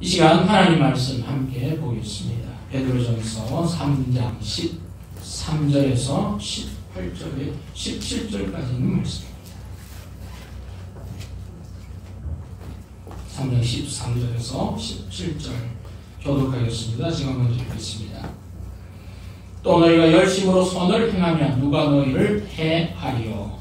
이 시간 하나님 말씀 함께 보겠습니다. 베드로전서 3장 13절에서 18절에 17절까지 있는 말씀입니다. 3장 13절에서 17절 교독하겠습니다. 제가 먼저 읽겠습니다. 또 너희가 열심으로 선을 행하면 누가 너희를 해하리요.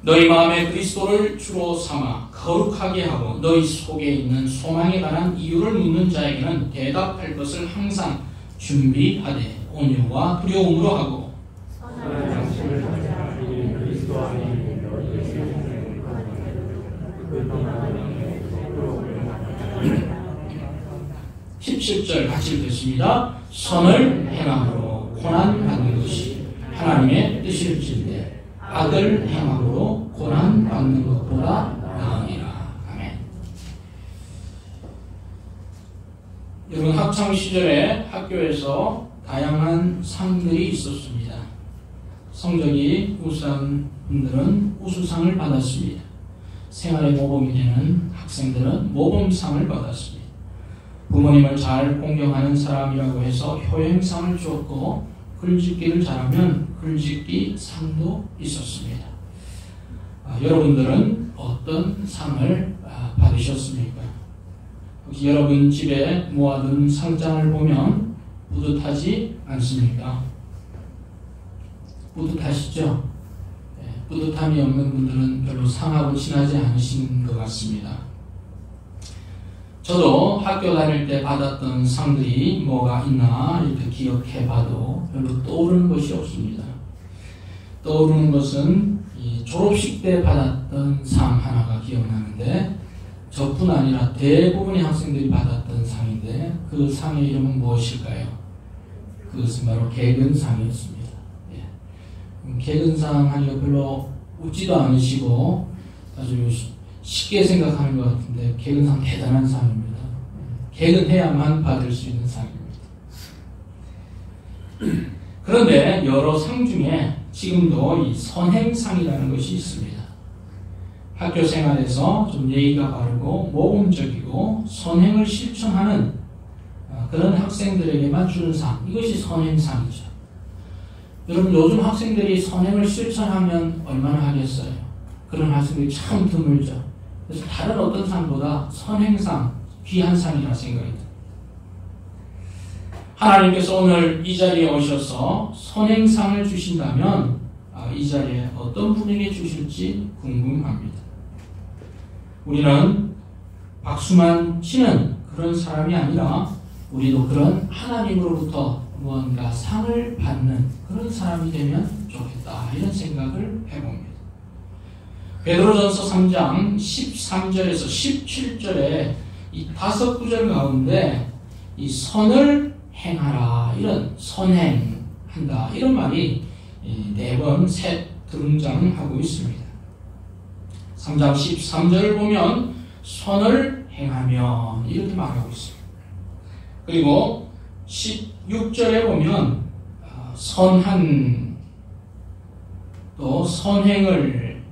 너희 마음에 그리스도를 주로 삼아 거룩하게 하고 너희 속에 있는 소망에 관한 이유를 묻는 자에게는 대답할 것을 항상 준비하되 온유와 두려움으로 하고 17절 같이 읽겠습니다. 선을 행함으로 고난받는 것이 하나님의 뜻일진데 악을 행함으로 고난받는 것보다 나으니라. 아멘. 여러분, 학창시절에 학교에서 다양한 상들이 있었습니다. 성적이 우수한 분들은 우수상을 받았습니다. 생활에 모범이 되는 학생들은 모범상을 받았습니다. 부모님을 잘 공경하는 사람이라고 해서 효행상을 주었고 글짓기를 잘하면 글짓기 상도 있었습니다. 여러분들은 어떤 상을 받으셨습니까? 혹시 여러분 집에 모아둔 상장을 보면 뿌듯하지 않습니까? 뿌듯하시죠? 뿌듯함이 없는 분들은 별로 상하고 친하지 않으신 것 같습니다. 저도 학교 다닐 때 받았던 상들이 뭐가 있나 이렇게 기억해봐도 별로 떠오르는 것이 없습니다. 떠오르는 것은 이 졸업식 때 받았던 상 하나가 기억나는데 저뿐 아니라 대부분의 학생들이 받았던 상인데 그 상의 이름은 무엇일까요? 그것은 바로 개근상이었습니다. 개근상 하니까 별로 웃지도 않으시고 아주 쉽게 생각하는 것 같은데 개근상 대단한 상입니다. 개근해야만 받을 수 있는 상입니다. 그런데 여러 상 중에 지금도 이 선행상이라는 것이 있습니다. 학교 생활에서 좀 예의가 바르고 모범적이고 선행을 실천하는 그런 학생들에게만 주는 상, 이것이 선행상이죠. 여러분, 요즘 학생들이 선행을 실천하면 얼마나 하겠어요? 그런 학생들이 참 드물죠. 그래서 다른 어떤 상보다 선행상, 귀한 상이라 생각이 듭니다. 하나님께서 오늘 이 자리에 오셔서 선행상을 주신다면 이 자리에 어떤 분에게 주실지 궁금합니다. 우리는 박수만 치는 그런 사람이 아니라 우리도 그런 하나님으로부터 무언가 상을 받는 그런 사람이 되면 좋겠다, 이런 생각을 해봅니다. 베드로전서 3장 13절에서 17절에 이 5구절 가운데 이 선을 행하라, 이런 선행한다, 이런 말이 4번 등장하고 있습니다. 3장 13절을 보면 선을 행하면 이렇게 말하고 있습니다. 그리고 16절에 보면 선한, 또 선행을,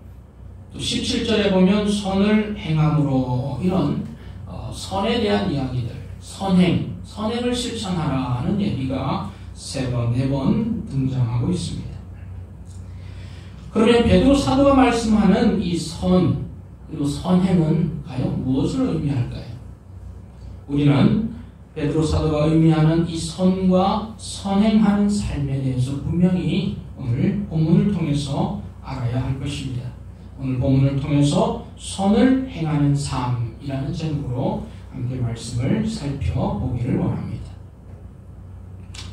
또 17절에 보면 선을 행함으로, 이런 선에 대한 이야기들, 선행을 실천하라는 얘기가 3번, 4번 등장하고 있습니다. 그러면 베드로 사도가 말씀하는 이 선, 그리고 선행은 과연 무엇을 의미할까요? 우리는 베드로 사도가 의미하는 이 선과 선행하는 삶에 대해서 분명히 오늘 본문을 통해서 알아야 할 것입니다. 오늘 본문을 통해서 선을 행하는 삶이라는 제목으로 함께 말씀을 살펴보기를 원합니다.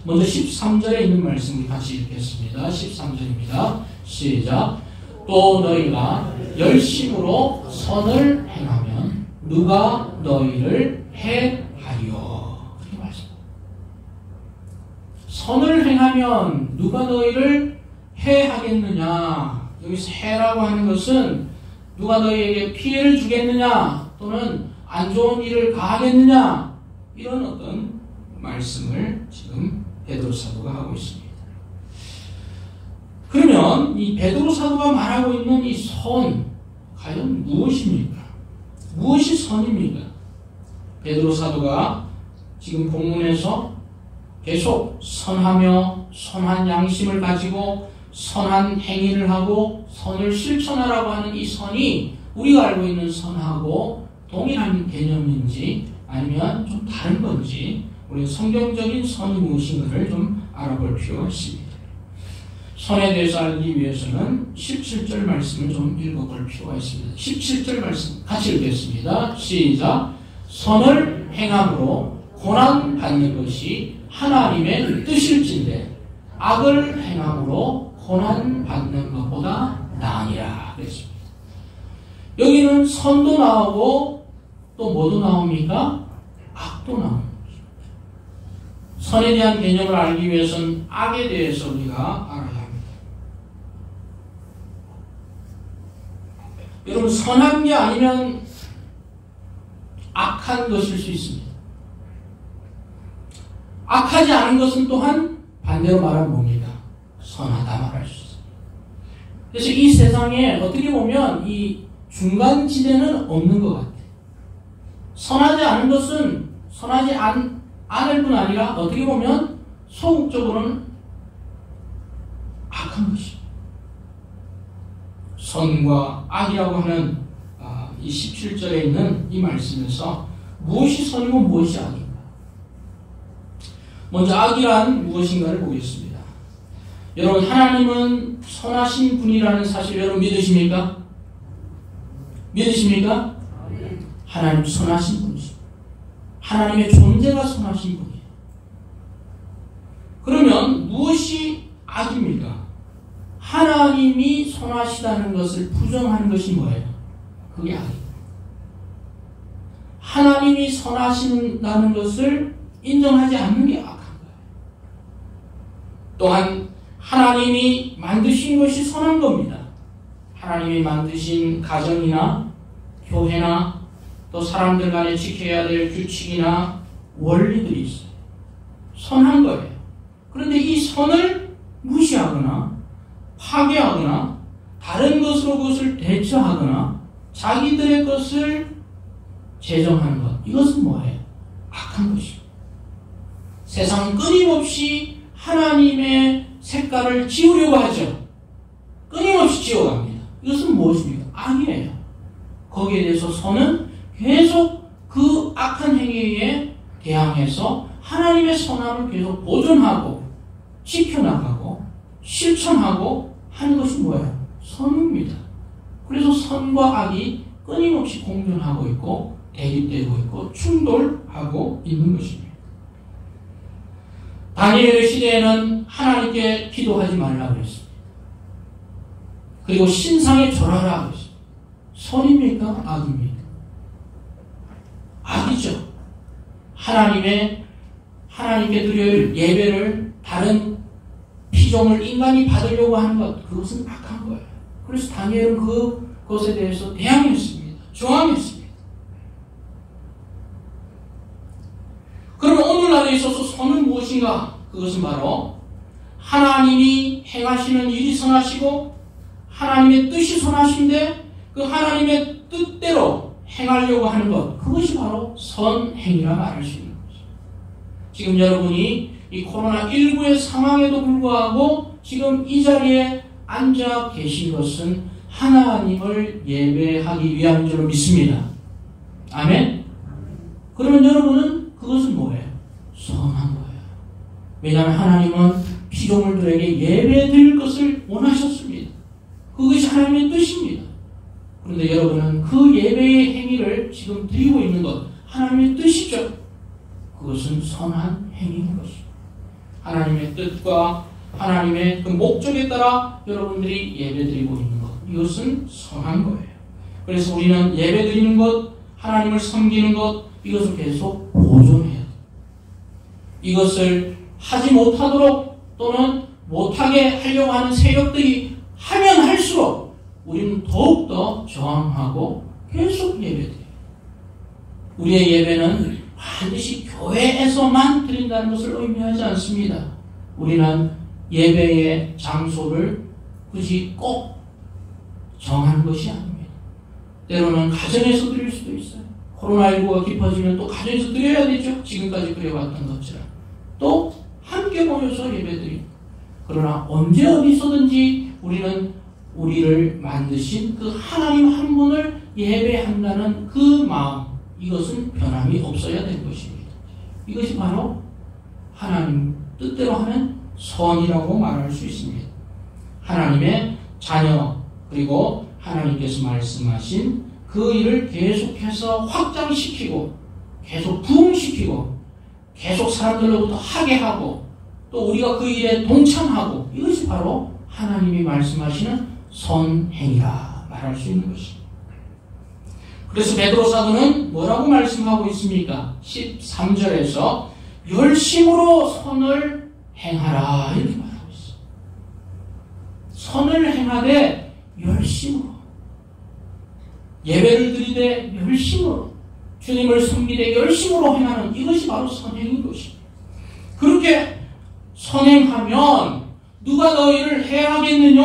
먼저 13절에 있는 말씀을 같이 읽겠습니다. 13절입니다. 시작. 또 너희가 열심으로 선을 행하면 누가 너희를 해하리요. 그렇게 말씀합니다. 선을 행하면 누가 너희를 해하겠느냐. 여기서 해라고 하는 것은 누가 너희에게 피해를 주겠느냐, 또는 안 좋은 일을 가하겠느냐, 이런 어떤 말씀을 지금 베드로 사도가 하고 있습니다. 이 베드로 사도가 말하고 있는 이 선, 과연 무엇입니까? 무엇이 선입니까? 베드로 사도가 지금 본문에서 계속 선하며 선한 양심을 가지고 선한 행위를 하고 선을 실천하라고 하는 이 선이 우리가 알고 있는 선하고 동일한 개념인지 아니면 좀 다른 건지 우리 성경적인 선이 무엇인가를 좀 알아볼 필요가 있습니다. 선에 대해서 알기 위해서는 17절 말씀을 좀 읽어볼 필요가 있습니다. 17절 말씀 같이 읽겠습니다. 시작. 선을 행함으로 고난 받는 것이 하나님의 뜻일진데 악을 행함으로 고난 받는 것보다 나으니라 그랬습니다. 여기는 선도 나오고 또 뭐도 나옵니까? 악도 나옵니다. 선에 대한 개념을 알기 위해서는 악에 대해서 우리가 알아야 합니다. 여러분, 선한 게 아니면 악한 것일 수 있습니다. 악하지 않은 것은 또한 반대로 말하면 뭡니까? 선하다 말할 수 있습니다. 그래서 이 세상에 어떻게 보면 이 중간지대는 없는 것 같아요. 선하지 않은 것은 선하지 않을 뿐 아니라 어떻게 보면 소극적으로는 악한 것입니다. 선과 악이라고 하는 이 17절에 있는 이 말씀에서 무엇이 선이고 무엇이 악인가? 먼저 악이란 무엇인가를 보겠습니다. 여러분, 하나님은 선하신 분이라는 사실 여러분 믿으십니까? 믿으십니까? 하나님 선하신 분이십니다. 하나님의 존재가 선하신 분이에요. 그러면 무엇이 악입니까? 하나님이 선하시다는 것을 부정하는 것이 뭐예요? 그게 악입니다. 하나님이 선하신다는 것을 인정하지 않는 게 악한 거예요. 또한 하나님이 만드신 것이 선한 겁니다. 하나님이 만드신 가정이나 교회나 또 사람들 간에 지켜야 될 규칙이나 원리들이 있어요. 선한 거예요. 그런데 이 선을 무시하거나 파괴하거나 다른 것으로 그것을 대처하거나 자기들의 것을 제정하는 것, 이것은 뭐예요? 악한 것입니다. 세상은 끊임없이 하나님의 색깔을 지우려고 하죠. 끊임없이 지워갑니다. 이것은 무엇입니까? 악이에요. 거기에 대해서 선은 계속 그 악한 행위에 대항해서 하나님의 선함을 계속 보존하고 지켜나가고 실천하고 하는 것이 뭐예요? 선입니다. 그래서 선과 악이 끊임없이 공존하고 있고 대립되고 있고 충돌하고 있는 것입니다. 다니엘의 시대에는 하나님께 기도하지 말라고 했습니다. 그리고 신상에 절하라고 했습니다. 선입니까? 악입니까? 악이죠. 하나님께 드릴 예배를 다른 피조물 인간이 받으려고 하는 것, 그것은 악한 거예요. 그래서 다니엘은 그것에 대해서 대항했습니다. 저항했습니다. 그러면 오늘날에 있어서 선은 무엇인가? 그것은 바로 하나님이 행하시는 일이 선하시고 하나님의 뜻이 선하신데 그 하나님의 뜻대로 행하려고 하는 것, 그것이 바로 선행이라 말할 수 있는 거죠. 지금 여러분이 이 코로나19의 상황에도 불구하고 지금 이 자리에 앉아 계신 것은 하나님을 예배하기 위함인 줄 믿습니다. 아멘? 그러면 여러분은 그것은 뭐예요? 선한 거예요. 왜냐하면 하나님은 피조물들에게 예배드릴 것을 원하셨습니다. 그것이 하나님의 뜻입니다. 그런데 여러분은 그 예배의 행위를 지금 드리고 있는 것, 하나님의 뜻이죠. 그것은 선한 행위인 것입니다. 하나님의 뜻과 하나님의 그 목적에 따라 여러분들이 예배드리고 있는 것, 이것은 선한 거예요. 그래서 우리는 예배드리는 것, 하나님을 섬기는 것, 이것을 계속 보존해야 돼요. 이것을 하지 못하도록 또는 못하게 하려고 하는 세력들이 하면 할수록 우리는 더욱더 저항하고 계속 예배드려요. 우리의 예배는 반드시 교회에서만 드린다는 것을 의미하지 않습니다. 우리는 예배의 장소를 굳이 꼭 정하는 것이 아닙니다. 때로는 가정에서 드릴 수도 있어요. 코로나19가 깊어지면 또 가정에서 드려야 되죠. 지금까지 그래왔던 것처럼. 또 함께 모여서 예배드리고. 그러나 언제 어디서든지 우리는 우리를 만드신 그 하나님 한 분을 예배한다는 그 마음, 이것은 변함이 없어야 되는 것입니다. 이것이 바로 하나님 뜻대로 하는 선이라고 말할 수 있습니다. 하나님의 자녀, 그리고 하나님께서 말씀하신 그 일을 계속해서 확장시키고 계속 부흥시키고 계속 사람들로부터 하게 하고 또 우리가 그 일에 동참하고, 이것이 바로 하나님이 말씀하시는 선행이라 말할 수 있는 것입니다. 그래서 베드로 사도는 뭐라고 말씀하고 있습니까? 13절에서 열심으로 선을 행하라 이렇게 말하고 있어요. 선을 행하되 열심으로, 예배를 드리되 열심으로, 주님을 섬기되 열심으로 행하는, 이것이 바로 선행인 것입니다. 그렇게 선행하면 누가 너희를 해하겠느냐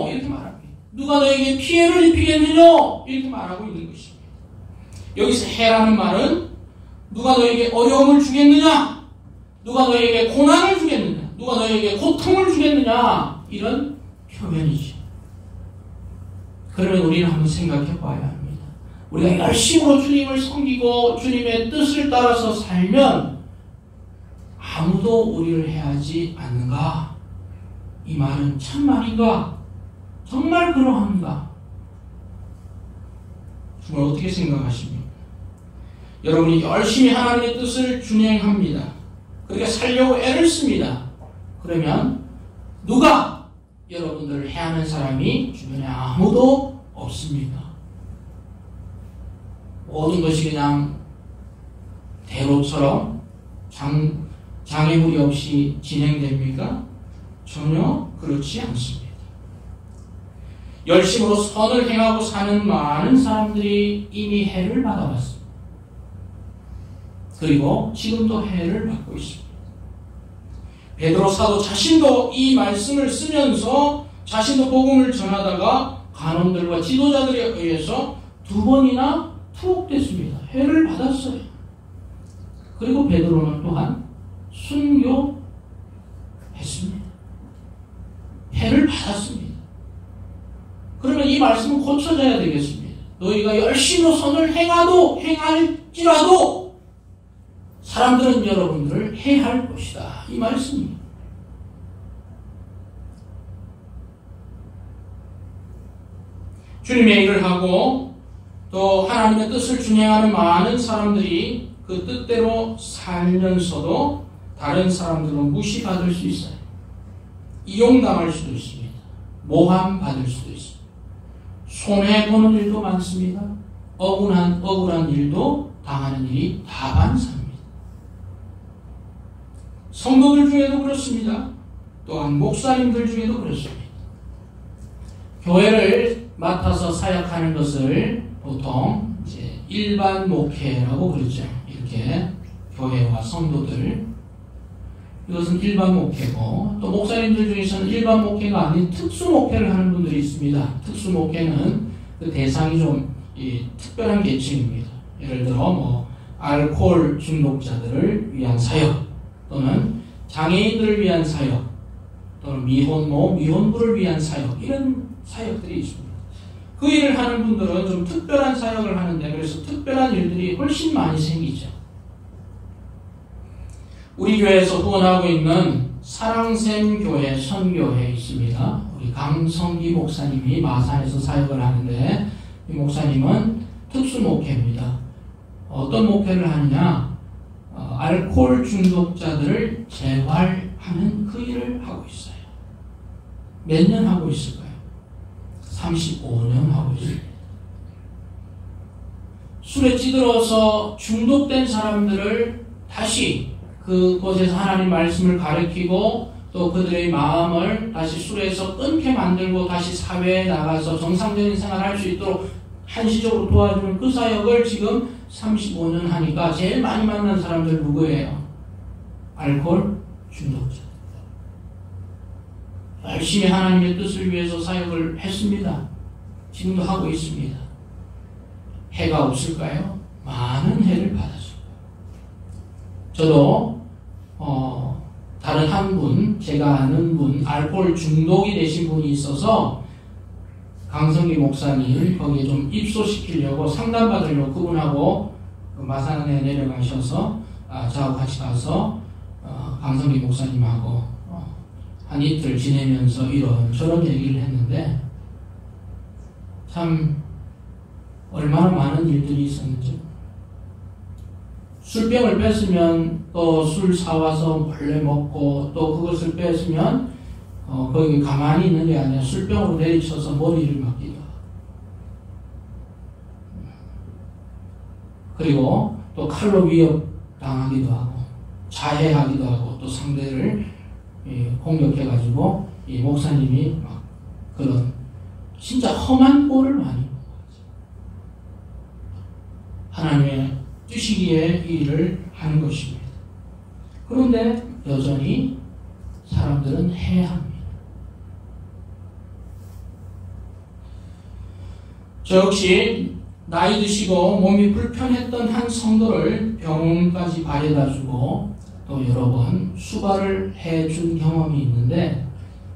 이렇게 말합니다. 누가 너에게 피해를 입히겠느냐 이렇게 말하고 있는 것입니다. 여기서 해라는 말은 누가 너에게 어려움을 주겠느냐, 누가 너에게 고난을 주겠느냐, 누가 너에게 고통을 주겠느냐, 이런 표현이죠. 그러면 우리는 한번 생각해 봐야 합니다. 우리가 열심으로 주님을 섬기고 주님의 뜻을 따라서 살면 아무도 우리를 해하지 않는가? 이 말은 참말인가? 정말 그러한가? 정말 어떻게 생각하십니까? 여러분이 열심히 하나님의 뜻을 준행합니다. 그렇게 살려고 애를 씁니다. 그러면 누가 여러분들을 해하는 사람이 주변에 아무도 없습니다. 모든 것이 그냥 대로처럼 장애물이 없이 진행됩니까? 전혀 그렇지 않습니다. 열심으로 선을 행하고 사는 많은 사람들이 이미 해를 받아왔습니다. 그리고 지금도 해를 받고 있습니다. 베드로 사도 자신도 이 말씀을 쓰면서 자신도 복음을 전하다가 간원들과 지도자들에 의해서 2번이나 투옥됐습니다. 해를 받았어요. 그리고 베드로는 또한 순교했습니다. 해를 받았습니다. 그러면 이 말씀은 고쳐져야 되겠습니다. 너희가 열심히 선을 행할지라도 사람들은 여러분들을 해할 것이다. 이 말씀입니다. 주님의 일을 하고 또 하나님의 뜻을 준행하는 많은 사람들이 그 뜻대로 살면서도 다른 사람들은 무시받을 수 있어요. 이용당할 수도 있습니다. 모함받을 수도 있습니다. 손해보는 일도 많습니다. 억울한 일도 당하는 일이 다반사입니다. 성도들 중에도 그렇습니다. 또한 목사님들 중에도 그렇습니다. 교회를 맡아서 사역하는 것을 보통 이제 일반 목회라고 그러죠. 이렇게 교회와 성도들, 이것은 일반 목회고, 또 목사님들 중에서는 일반 목회가 아닌 특수 목회를 하는 분들이 있습니다. 특수 목회는 그 대상이 좀 특별한 계층입니다. 예를 들어 알코올 중독자들을 위한 사역, 또는 장애인들을 위한 사역, 또는 미혼모, 미혼부를 위한 사역, 이런 사역들이 있습니다. 그 일을 하는 분들은 좀 특별한 사역을 하는데, 그래서 특별한 일들이 훨씬 많이 생기죠. 우리 교회에서 후원하고 있는 사랑샘 교회 선교회에 있습니다. 우리 강성기 목사님이 마산에서 사역을 하는데, 이 목사님은 특수 목회입니다. 어떤 목회를 하느냐? 알코올 중독자들을 재활하는 그 일을 하고 있어요. 몇 년 하고 있을까요? 35년 하고 있습니다. 술에 찌들어서 중독된 사람들을 다시 그곳에서 하나님 말씀을 가르치고 또 그들의 마음을 다시 술에서 끊게 만들고 다시 사회에 나가서 정상적인 생활을 할 수 있도록 한시적으로 도와주는 그 사역을 지금 35년 하니까 제일 많이 만난 사람들 누구예요? 알코올 중독자. 열심히 하나님의 뜻을 위해서 사역을 했습니다. 지금도 하고 있습니다. 해가 없을까요? 많은 해를 받았습니다. 저도 다른 한 분, 제가 아는 분, 알코올 중독이 되신 분이 있어서 강성기 목사님을 거기에 좀 입소시키려고 상담받으려고 그분하고 마산에 내려가셔서 저하고 같이 가서 강성기 목사님하고 한 이틀 지내면서 이런저런 얘기를 했는데 참 얼마나 많은 일들이 있었는지. 술병을 뺐으면 또 술 사와서 몰래 먹고 또 그것을 뺐으면 거기 가만히 있는 게 아니라 술병으로 내리쳐서 머리를 맞기도 하고 그리고 또 칼로 위협 당하기도 하고 자해하기도 하고 또 상대를 공격해가지고 이 목사님이 막 그런 진짜 험한 꼴을 많이 본 거죠. 하나님의 뜻이기에 이 일을 하는 것입니다. 그런데 여전히 사람들은 해야 합니다. 저 역시 나이 드시고 몸이 불편했던 한 성도를 병원까지 바래다주고 또 여러 번 수발을 해준 경험이 있는데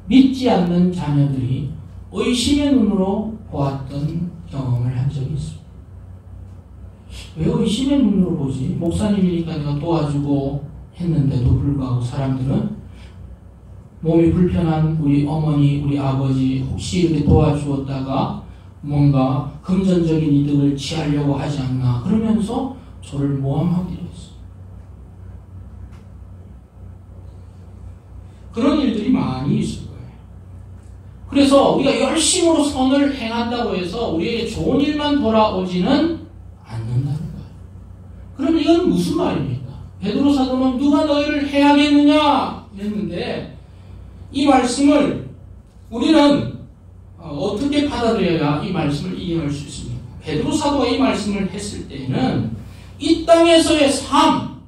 믿지 않는 자녀들이 의심의 눈으로 보았던 경험을 한 적이 있습니다. 왜 의심의 눈으로 보지? 목사님이니까 내가 도와주고 했는데도 불구하고 사람들은 몸이 불편한 우리 어머니, 우리 아버지 혹시 이렇게 도와주었다가 뭔가 금전적인 이득을 취하려고 하지 않나 그러면서 저를 모함하기로 했어요. 그런 일들이 많이 있을 거예요. 그래서 우리가 열심으로 선을 행한다고 해서 우리에게 좋은 일만 돌아오지는 않는다는 거예요. 그럼 이건 무슨 말입니까? 베드로 사도는 누가 너희를 해야겠느냐 했는데 이 말씀을 우리는 어떻게 받아들여야 이 말씀을 이해할 수 있습니까? 베드로 사도가 이 말씀을 했을 때는 이 땅에서의 삶,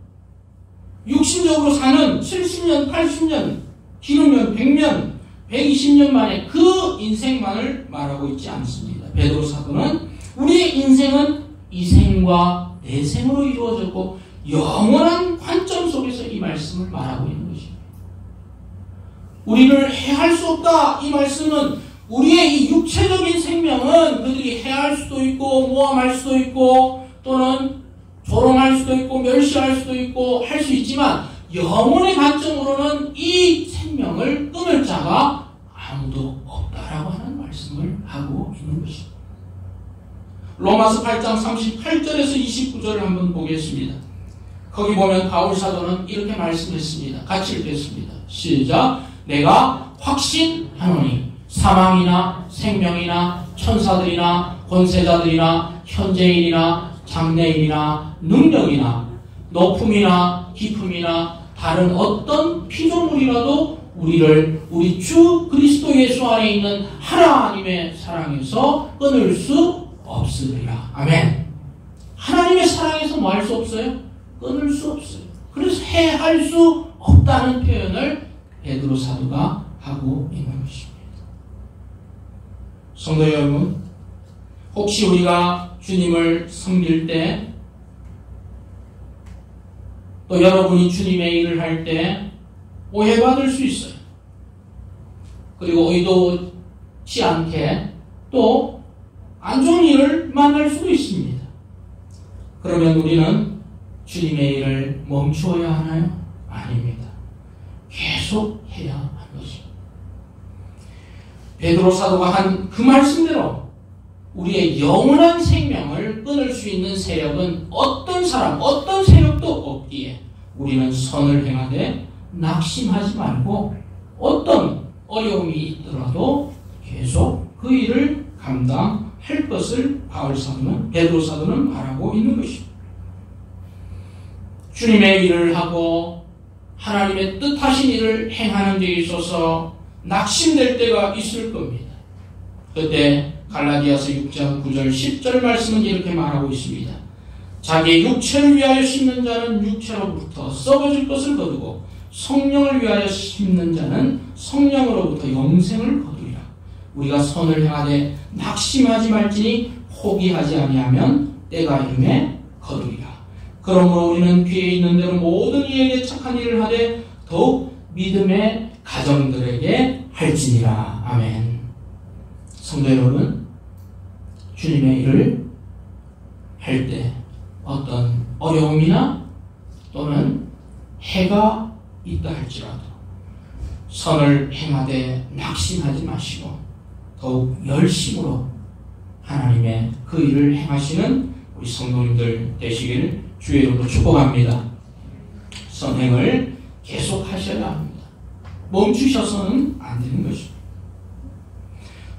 육신적으로 사는 70년, 80년, 길으면 100년, 120년 만에 그 인생만을 말하고 있지 않습니다. 베드로 사도는 우리의 인생은 이 생과 내 생으로 이루어졌고 영원한 관점 속에서 이 말씀을 말하고 있는 것입니다. 우리를 해할 수 없다. 이 말씀은 우리의 이 육체적인 생명은 그들이 해할 수도 있고 모함할 수도 있고 또는 조롱할 수도 있고 멸시할 수도 있고 할 수 있지만 영혼의 관점으로는 이 생명을 끊을 자가 아무도 없다라고 하는 말씀을 하고 있는 것입니다. 로마서 8장 38절에서 29절을 한번 보겠습니다. 거기 보면 바울 사도는 이렇게 말씀했습니다. 같이 읽겠습니다. 시작. 내가 확신하노니 사망이나 생명이나 천사들이나 권세자들이나 현재인이나 장래인이나 능력이나 높음이나 깊음이나 다른 어떤 피조물이라도 우리를 우리 주 그리스도 예수 안에 있는 하나님의 사랑에서 끊을 수 없으리라. 아멘. 하나님의 사랑에서 뭐 할 수 없어요? 끊을 수 없어요. 그래서 해할 수 없다는 표현을 베드로 사도가 하고 있는 것입니다. 성도 여러분, 혹시 우리가 주님을 섬길 때, 또 여러분이 주님의 일을 할 때 오해받을 수 있어요. 그리고 의도치 않게 또 안 좋은 일을 만날 수도 있습니다. 그러면 우리는 주님의 일을 멈추어야 하나요? 아닙니다. 계속 해야 하는 것입니다. 베드로 사도가 한 그 말씀대로 우리의 영원한 생명을 끊을 수 있는 세력은 어떤 사람, 어떤 세력도 없기에 우리는 선을 행하되 낙심하지 말고 어떤 어려움이 있더라도 계속 그 일을 감당할 것을 베드로 사도는 말하고 있는 것입니다. 주님의 일을 하고 하나님의 뜻하신 일을 행하는 데 있어서 낙심될 때가 있을 겁니다. 그때 갈라디아서 6장 9절 10절 말씀은 이렇게 말하고 있습니다. 자기의 육체를 위하여 심는 자는 육체로부터 썩어질 것을 거두고 성령을 위하여 심는 자는 성령으로부터 영생을 거두리라. 우리가 선을 행하되 낙심하지 말지니 포기하지 아니하면 때가 이름에 거두리라. 그러므로 우리는 귀에 있는 대로 모든 이에게 착한 일을 하되 더욱 믿음의 가정들에게 할지니라. 아멘. 성도 여러분, 주님의 일을 할 때 어떤 어려움이나 또는 해가 있다 할지라도 선을 행하되 낙심하지 마시고 더욱 열심으로 하나님의 그 일을 행하시는 우리 성도님들 되시기를 주의 이름으로 축복합니다. 선행을 계속 하셔야 합니다. 멈추셔서는 안 되는 것입니다.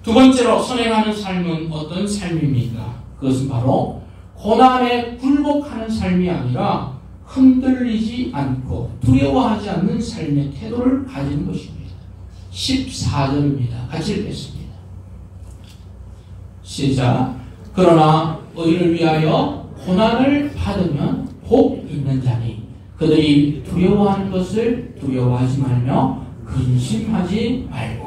두 번째로 선행하는 삶은 어떤 삶입니까? 그것은 바로 고난에 굴복하는 삶이 아니라 흔들리지 않고 두려워하지 않는 삶의 태도를 가지는 것입니다. 14절입니다. 같이 읽겠습니다. 시작. 그러나 의를 위하여 고난을 받으면 복 있는 자니 그들이 두려워하는 것을 두려워하지 말며 근심하지 말고.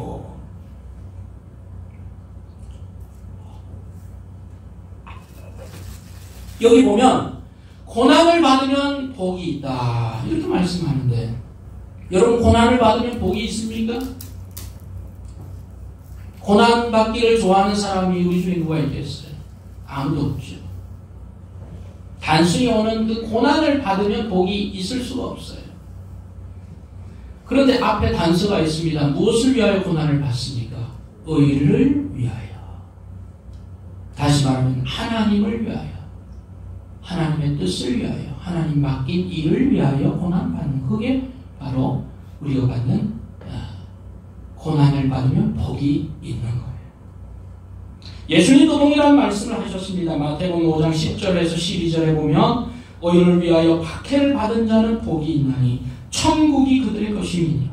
여기 보면 고난을 받으면 복이 있다 이렇게 말씀하는데 여러분 고난을 받으면 복이 있습니까? 고난 받기를 좋아하는 사람이 우리 중에 누가 있겠어요? 아무도 없죠. 단순히 오는 그 고난을 받으면 복이 있을 수가 없어요. 그런데 앞에 단서가 있습니다. 무엇을 위하여 고난을 받습니까? 의를 위하여. 다시 말하면 하나님을 위하여. 하나님의 뜻을 위하여. 하나님 맡긴 일을 위하여 고난받는 그게 바로 우리가 받는 고난을 받으면 복이 있는 거예요. 예수님도 동일한 말씀을 하셨습니다. 마태복음 5장 10절에서 12절에 보면 의를 위하여 박해를 받은 자는 복이 있나니 천국이 그들의 것임이니라.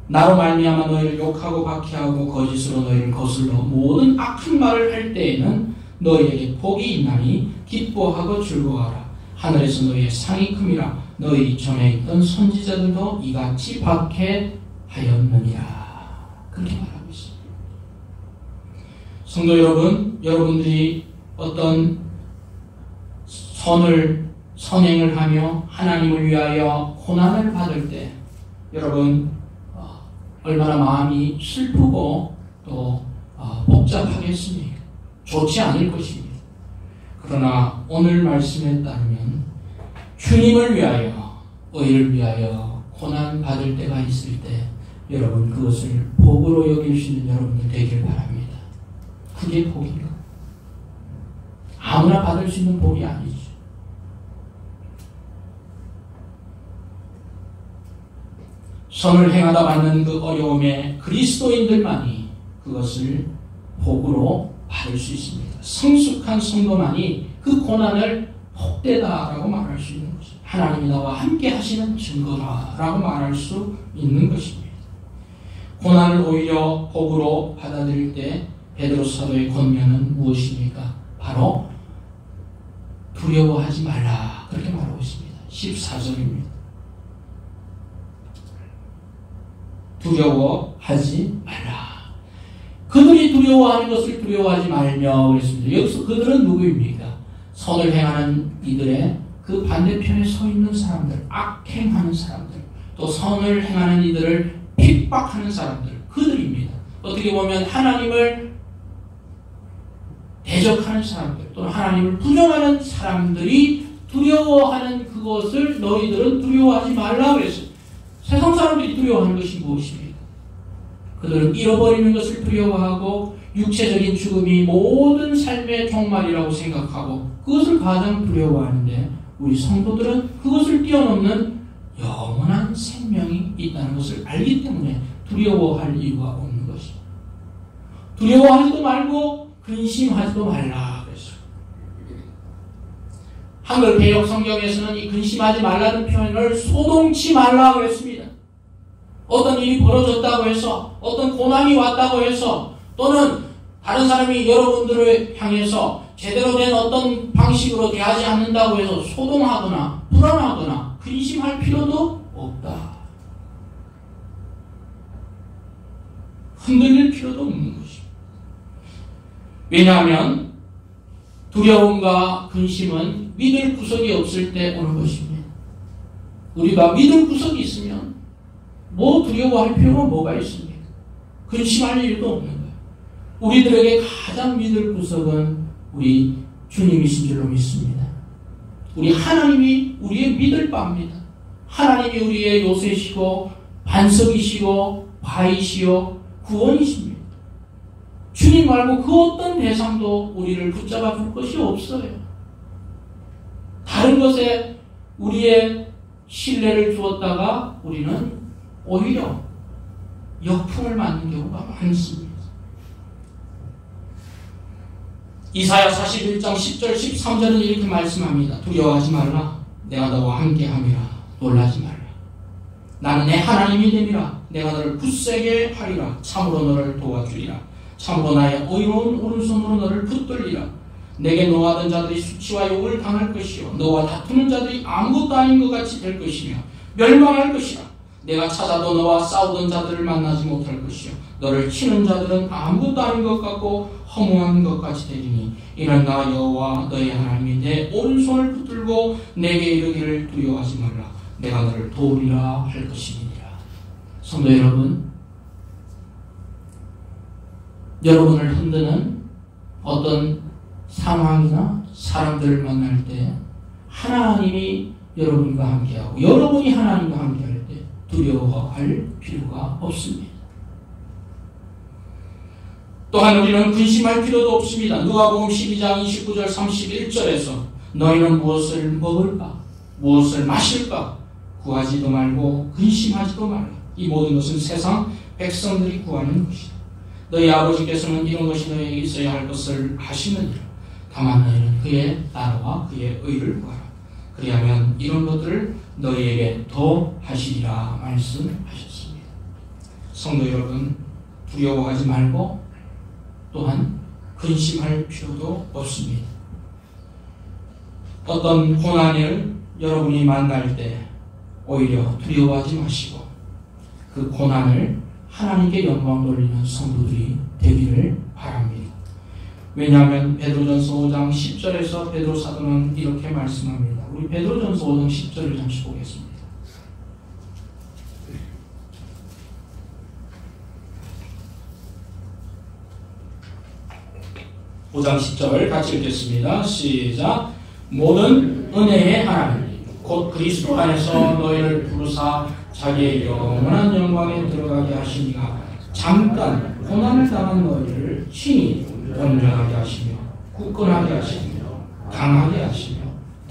나로 말미암아 너희를 욕하고 박해하고 거짓으로 너희를 거슬러 모든 악한 말을 할 때에는 너희에게 복이 있나니 기뻐하고 즐거워하라. 하늘에서 너희의 상이 큼이라. 너희 전에 있던 선지자들도 이같이 박해하였느니라. 그렇게 말하고 있습니다. 성도 여러분, 여러분들이 어떤 선행을 하며 하나님을 위하여 고난을 받을 때 여러분 얼마나 마음이 슬프고 또 복잡하겠습니까? 좋지 않을 것입니다. 그러나 오늘 말씀에 따르면 주님을 위하여 의를 위하여 고난 받을 때가 있을 때 여러분 그것을 복으로 여길 수 있는 여러분들 되길 바랍니다. 그게 복인가? 아무나 받을 수 있는 복이 아니죠. 선을 행하다 받는 그 어려움에 그리스도인들만이 그것을 복으로 받을 수 있습니다. 성숙한 성도만이 그 고난을 복되다라고 말할 수 있는 것입니다. 하나님이 나와 함께 하시는 증거라라고 말할 수 있는 것입니다. 고난을 오히려 복으로 받아들일 때 베드로 사도의 권면은 무엇입니까? 바로 두려워하지 말라 그렇게 말하고 있습니다. 14절입니다. 두려워하지 말라. 그들이 두려워하는 것을 두려워하지 말며 그랬습니다. 여기서 그들은 누구입니까? 선을 행하는 이들의 그 반대편에 서 있는 사람들, 악행하는 사람들, 또 선을 행하는 이들을 핍박하는 사람들, 그들입니다. 어떻게 보면 하나님을 대적하는 사람들, 또는 하나님을 부정하는 사람들이 두려워하는 그것을 너희들은 두려워하지 말라 그랬어요. 세상 사람들이 두려워하는 것이 무엇입니까? 그들은 잃어버리는 것을 두려워하고 육체적인 죽음이 모든 삶의 종말이라고 생각하고 그것을 가장 두려워하는데 우리 성도들은 그것을 뛰어넘는 영원한 생명이 있다는 것을 알기 때문에 두려워할 이유가 없는 것입니다. 두려워하지도 말고 근심하지도 말라 그랬어요. 한글 개역 성경에서는 이 근심하지 말라는 표현을 소동치 말라 그랬습니다. 어떤 일이 벌어졌다고 해서 어떤 고난이 왔다고 해서 또는 다른 사람이 여러분들을 향해서 제대로 된 어떤 방식으로 대하지 않는다고 해서 소동하거나 불안하거나 근심할 필요도 없다. 흔들릴 필요도 없는 것입니다. 왜냐하면 두려움과 근심은 믿을 구석이 없을 때 오는 것입니다. 우리가 믿을 구석이 있으면 뭐 두려워할 필요가 뭐가 있습니까? 근심할 일도 없는 거예요. 우리들에게 가장 믿을 구석은 우리 주님이신 줄로 믿습니다. 우리 하나님이 우리의 믿을 바입니다. 하나님이 우리의 요새시고 반석이시고 바위시요 구원이십니다. 주님 말고 그 어떤 대상도 우리를 붙잡아 줄 것이 없어요. 다른 것에 우리의 신뢰를 주었다가 우리는 오히려 역풍을 맞는 경우가 많습니다. 이사야 41장 10절 13절은 이렇게 말씀합니다. 두려워하지 말라. 내가 너와 함께함이라. 놀라지 말라. 나는 내 하나님이 됨이라. 내가 너를 굳세게 하리라. 참으로 너를 도와주리라. 참으로 나의 의로운 오른손으로 너를 붙들리라. 내게 노하던 자들이 수치와 욕을 당할 것이요 너와 다투는 자들이 아무것도 아닌 것 같이 될 것이며 멸망할 것이라. 내가 찾아도 너와 싸우던 자들을 만나지 못할 것이요 너를 치는 자들은 아무것도 아닌 것 같고 허무한 것 같이 되리니 이는 나 여호와 너의 하나님이 내 오른손을 붙들고 내게 이르기를 두려워하지 말라. 내가 너를 도우리라 할 것이니라. 성도 여러분, 여러분을 흔드는 어떤 상황이나 사람들을 만날 때 하나님이 여러분과 함께하고 여러분이 하나님과 함께할 때 두려워할 필요가 없습니다. 또한 우리는 근심할 필요도 없습니다. 누가복음 12장 29절 31절에서 너희는 무엇을 먹을까 무엇을 마실까 구하지도 말고 근심하지도 말라. 이 모든 것은 세상 백성들이 구하는 것이다. 너희 아버지께서는 이런 것이 너희에게 있어야 할 것을 아시느니라. 다만 너희는 그의 나라와 그의 의를 구하라. 그리하면 이런 것들을 너희에게 더 하시리라 말씀하셨습니다. 성도 여러분, 두려워하지 말고 또한 근심할 필요도 없습니다. 어떤 고난을 여러분이 만날 때 오히려 두려워하지 마시고 그 고난을 하나님께 영광 돌리는 성도들이 되기를 바랍니다. 왜냐하면 베드로전서 5장 10절에서 베드로 사도는 이렇게 말씀합니다. 우리 베드로전서 5장 10절을 잠시 보겠습니다. (5장 10절) 같이 읽겠습니다. 시작. 모든 은혜의 하나님 곧 그리스도 안에서 너희를 부르사 자기의 영원한 영광에 들어가게 하시니가 잠깐 고난을 당한 너희를 친히 온전하게 하시며 굳건하게 하시며 강하게 하시며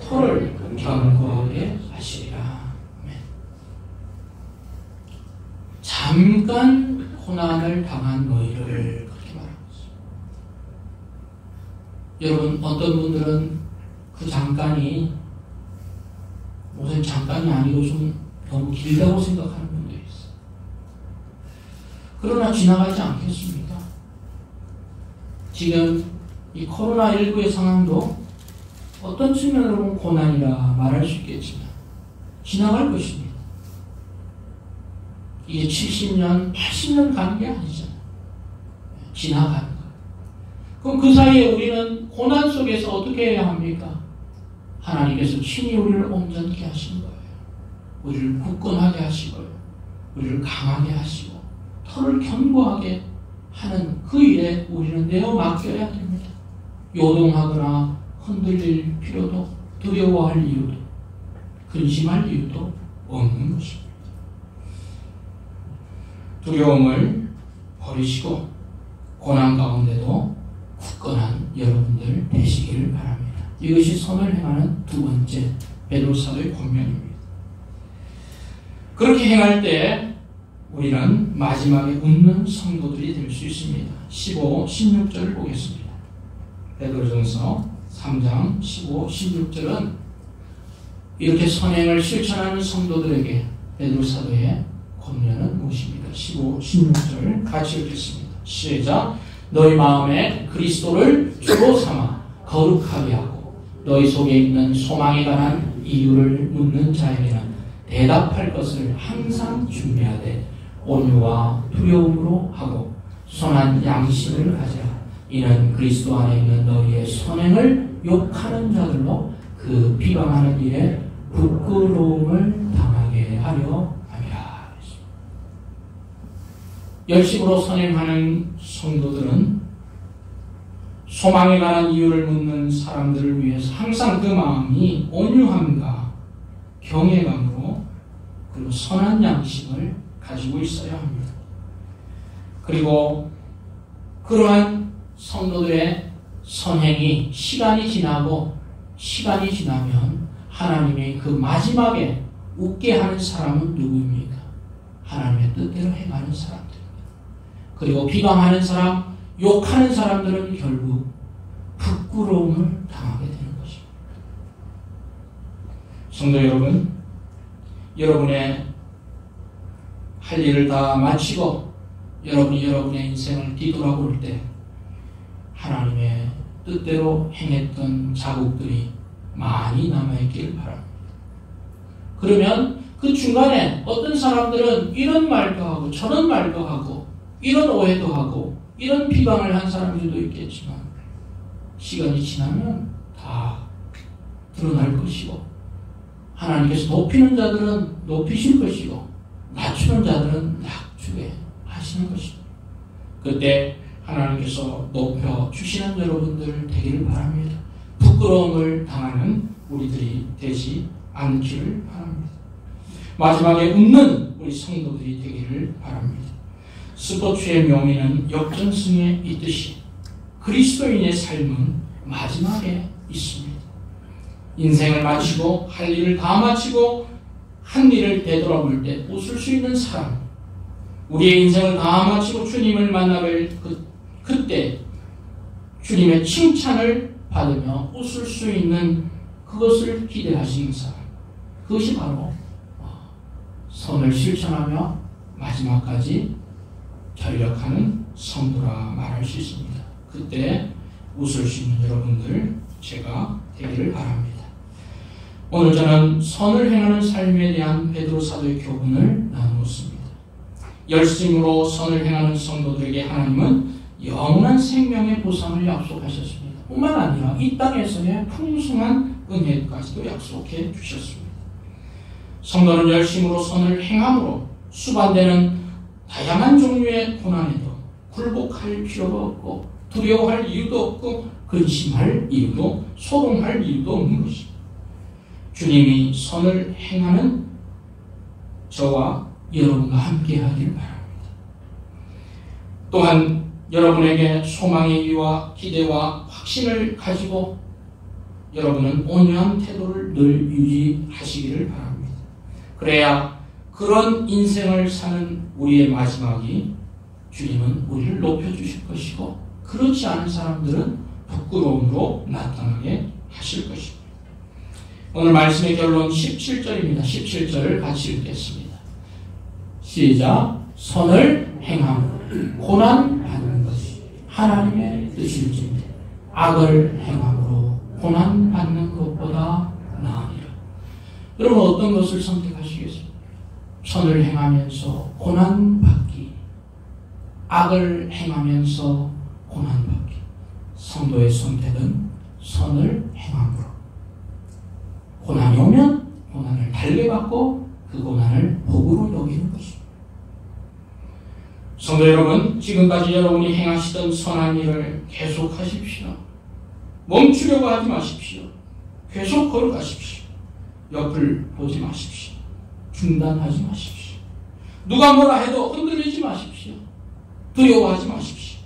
털을 견고하게 하시리라. 아멘. 잠깐 고난을 당한 너희를 그렇게 말하고 있습니다. 여러분, 어떤 분들은 그 잠깐이 무슨 잠깐이 아니고 좀 너무 길다고 생각하는 분도 있어요. 그러나 지나가지 않겠습니까? 지금 이 코로나19의 상황도 어떤 측면으로는 고난이라 말할 수 있겠지만 지나갈 것입니다. 이게 70년, 80년 가는 게 아니잖아요. 지나가는 거예요. 그럼 그 사이에 우리는 고난 속에서 어떻게 해야 합니까? 하나님께서 친히 우리를 온전케 하신 거예요. 우리를 굳건하게 하시고요. 우리를 강하게 하시고 털을 견고하게 하는 그 일에 우리는 내어 맡겨야 됩니다. 요동하거나 흔들릴 필요도 두려워할 이유도 근심할 이유도 없는 것입니다. 두려움을 버리시고 고난 가운데도 굳건한 여러분들 되시기를 바랍니다. 이것이 선을 행하는 두 번째 베드로 사도의 권면입니다. 그렇게 행할 때 우리는 마지막에 웃는 성도들이 될 수 있습니다. 15, 16절을 보겠습니다. 베드로전서 3장 15, 16절은 이렇게 선행을 실천하는 성도들에게 베드로 사도의 권면은 무엇입니까? 15, 16절 같이 읽겠습니다. 시작. 너희 마음에 그리스도를 주로 삼아 거룩하게 하고 너희 속에 있는 소망에 관한 이유를 묻는 자에게는 대답할 것을 항상 준비하되 온유와 두려움으로 하고 선한 양심을 가져라. 이는 그리스도 안에 있는 너희의 선행을 욕하는 자들로 그 비방하는 일에 부끄러움을 당하게 하려 함이라. 열심으로 선행하는 성도들은 소망에 관한 이유를 묻는 사람들을 위해서 항상 그 마음이 온유함과 경외감으로 그리고 선한 양심을 가지고 있어야 합니다. 그리고 그러한 성도들의 선행이 시간이 지나면 하나님의 그 마지막에 웃게 하는 사람은 누구입니까? 하나님의 뜻대로 행하는 사람들입니다. 그리고 비방하는 사람, 욕하는 사람들은 결국 부끄러움을 당하게 되는 것입니다. 성도 여러분, 여러분의 할 일을 다 마치고 여러분이 여러분의 인생을 뒤돌아볼 때 하나님의 뜻대로 행했던 자국들이 많이 남아있길 바랍니다. 그러면 그 중간에 어떤 사람들은 이런 말도 하고 저런 말도 하고 이런 오해도 하고 이런 비방을 한 사람들도 있겠지만 시간이 지나면 다 드러날 것이고 하나님께서 높이는 자들은 높이실 것이고 낮추는 자들은 낮추게 하시는 것입니다. 그때 하나님께서 높여주시는 여러분들 되기를 바랍니다. 부끄러움을 당하는 우리들이 되지 않기를 바랍니다. 마지막에 웃는 우리 성도들이 되기를 바랍니다. 스포츠의 묘미는 역전승에 있듯이 그리스도인의 삶은 마지막에 있습니다. 인생을 마치고 할 일을 다 마치고 한 일을 되돌아볼 때 웃을 수 있는 사람, 우리의 인생을 다 마치고 주님을 만나뵐 그때 주님의 칭찬을 받으며 웃을 수 있는 그것을 기대하시는 사람, 그것이 바로 선을 실천하며 마지막까지 전력하는 성도라 말할 수 있습니다. 그때 웃을 수 있는 여러분들 제가 되기를 바랍니다. 오늘 저는 선을 행하는 삶에 대한 베드로 사도의 교훈을 나누었습니다. 열심으로 선을 행하는 성도들에게 하나님은 영원한 생명의 보상을 약속하셨습니다. 뿐만 아니라 이 땅에서의 풍성한 은혜까지도 약속해 주셨습니다. 성도는 열심으로 선을 행함으로 수반되는 다양한 종류의 고난에도 굴복할 필요가 없고 두려워할 이유도 없고 근심할 이유도 소동할 이유도 없는 것입니다. 주님이 선을 행하는 저와 여러분과 함께 하길 바랍니다. 또한 여러분에게 소망의 이유와 기대와 확신을 가지고 여러분은 온유한 태도를 늘 유지하시기를 바랍니다. 그래야 그런 인생을 사는 우리의 마지막이 주님은 우리를 높여주실 것이고 그렇지 않은 사람들은 부끄러움으로 나타나게 하실 것입니다. 오늘 말씀의 결론 17절입니다. 17절을 같이 읽겠습니다. 시작. 선을 행함으로 고난 받는 것이 하나님의 뜻일진데 악을 행함으로 고난 받는 것보다 나으니라. 여러분 어떤 것을 선택하시겠습니까? 선을 행하면서 고난 받기, 악을 행하면서 고난 받기. 성도의 선택은 선을 행함으로 고난이 오면 고난을 달게 받고 그 고난을 복으로 여기는 것입니다. 성도 여러분, 지금까지 여러분이 행하시던 선한 일을 계속하십시오. 멈추려고 하지 마십시오. 계속 걸어가십시오. 옆을 보지 마십시오. 중단하지 마십시오. 누가 뭐라 해도 흔들리지 마십시오. 두려워하지 마십시오.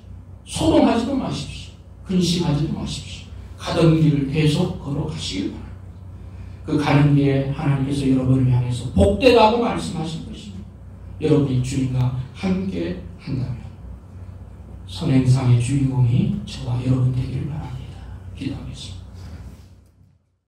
소동하지도 마십시오. 근심하지도 마십시오. 가던 길을 계속 걸어가시길 바랍니다. 그 가는 길에 하나님께서 여러분을 향해서 복되다고 말씀하신 것입니다. 여러분이 주님과 함께 한다면 선행상의 주인공이 저와 여러분 되기를 바랍니다. 기도하겠습니다.